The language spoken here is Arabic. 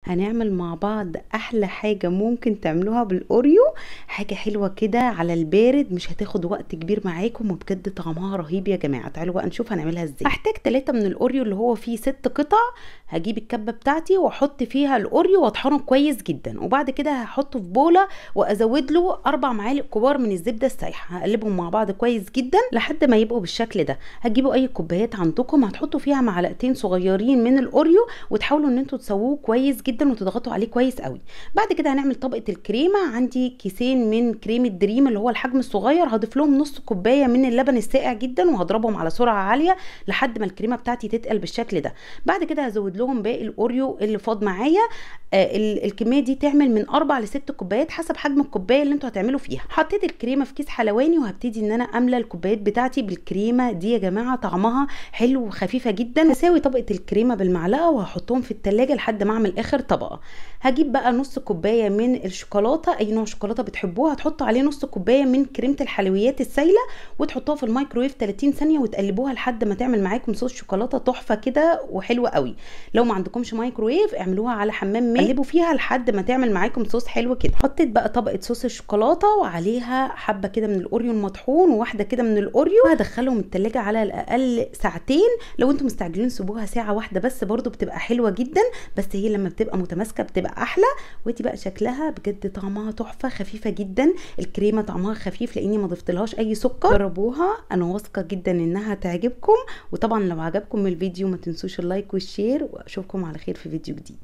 هنعمل مع بعض احلى حاجة ممكن تعملوها بالاوريو. حاجة حلوة كده على البارد، مش هتاخد وقت كبير معاكم، وبجد طعمها رهيب يا جماعة. تعالوا بقى نشوف هنعملها ازاي. هحتاج 3 من الاوريو اللي هو فيه 6 قطع. هجيب الكبة بتاعتي واحط فيها الاوريو واطحنه كويس جدا، وبعد كده هحطه في بولة وازود له 4 معالق كبار من الزبدة السايحة. هقلبهم مع بعض كويس جدا لحد ما يبقوا بالشكل ده. هتجيبوا اي كوبايات عندكم، هتحطوا فيها معلقتين صغيرين من الاوريو، وتحاولوا ان انتوا تسووه كويس جدا وتضغطوا عليه كويس قوي. بعد كده هنعمل طبقه الكريمه. عندي كيسين من كريمه دريم اللي هو الحجم الصغير، هضيف لهم نص كوبايه من اللبن الساقع جدا، وهضربهم على سرعه عاليه لحد ما الكريمه بتاعتي تتقل بالشكل ده. بعد كده هزود لهم باقي الاوريو اللي فاض معايا. الكميه دي تعمل من 4 ل 6 كوبايات حسب حجم الكوبايه اللي انتوا هتعملوا فيها. حطيت الكريمه في كيس حلواني، وهبتدي ان انا املى الكوبايات بتاعتي بالكريمه دي يا جماعه. طعمها حلو وخفيفه جدا. هساوي طبقه الكريمه بالمعلقه وهحطهم في التلاجة لحد ما اعمل اخر طبقه. هجيب بقى نص كوبايه من الشوكولاته، اي نوع شوكولاته بتحبوها، هتحطوا عليه نص كوبايه من كريمه الحلويات السايله، وتحطوها في الميكرويف 30 ثانيه وتقلبوها لحد ما تعمل معاكم صوص شوكولاته تحفه كده وحلوه قوي. لو ما عندكمش مايكرويف اعملوها على حمام ماء، قلبوا فيها لحد ما تعمل معاكم صوص حلو كده. حطيت بقى طبقه صوص الشوكولاته وعليها حبه كده من الاوريو المطحون وواحده كده من الاوريو، وهدخلهم التلاجة على الاقل ساعتين. لو انتم مستعجلين سيبوها ساعه واحده بس، برده بتبقى حلوه جدا، بس هي لما بتبقى متماسكه بتبقى احلى. ودي بقى شكلها بجد طعمها تحفه، خفيفه جدا. الكريمه طعمها خفيف لاني ما ضفتلهاش اي سكر. جربوها، انا واثقه جدا انها تعجبكم. وطبعا لو عجبكم الفيديو ما تنسوش اللايك والشير، واشوفكم على خير في فيديو جديد.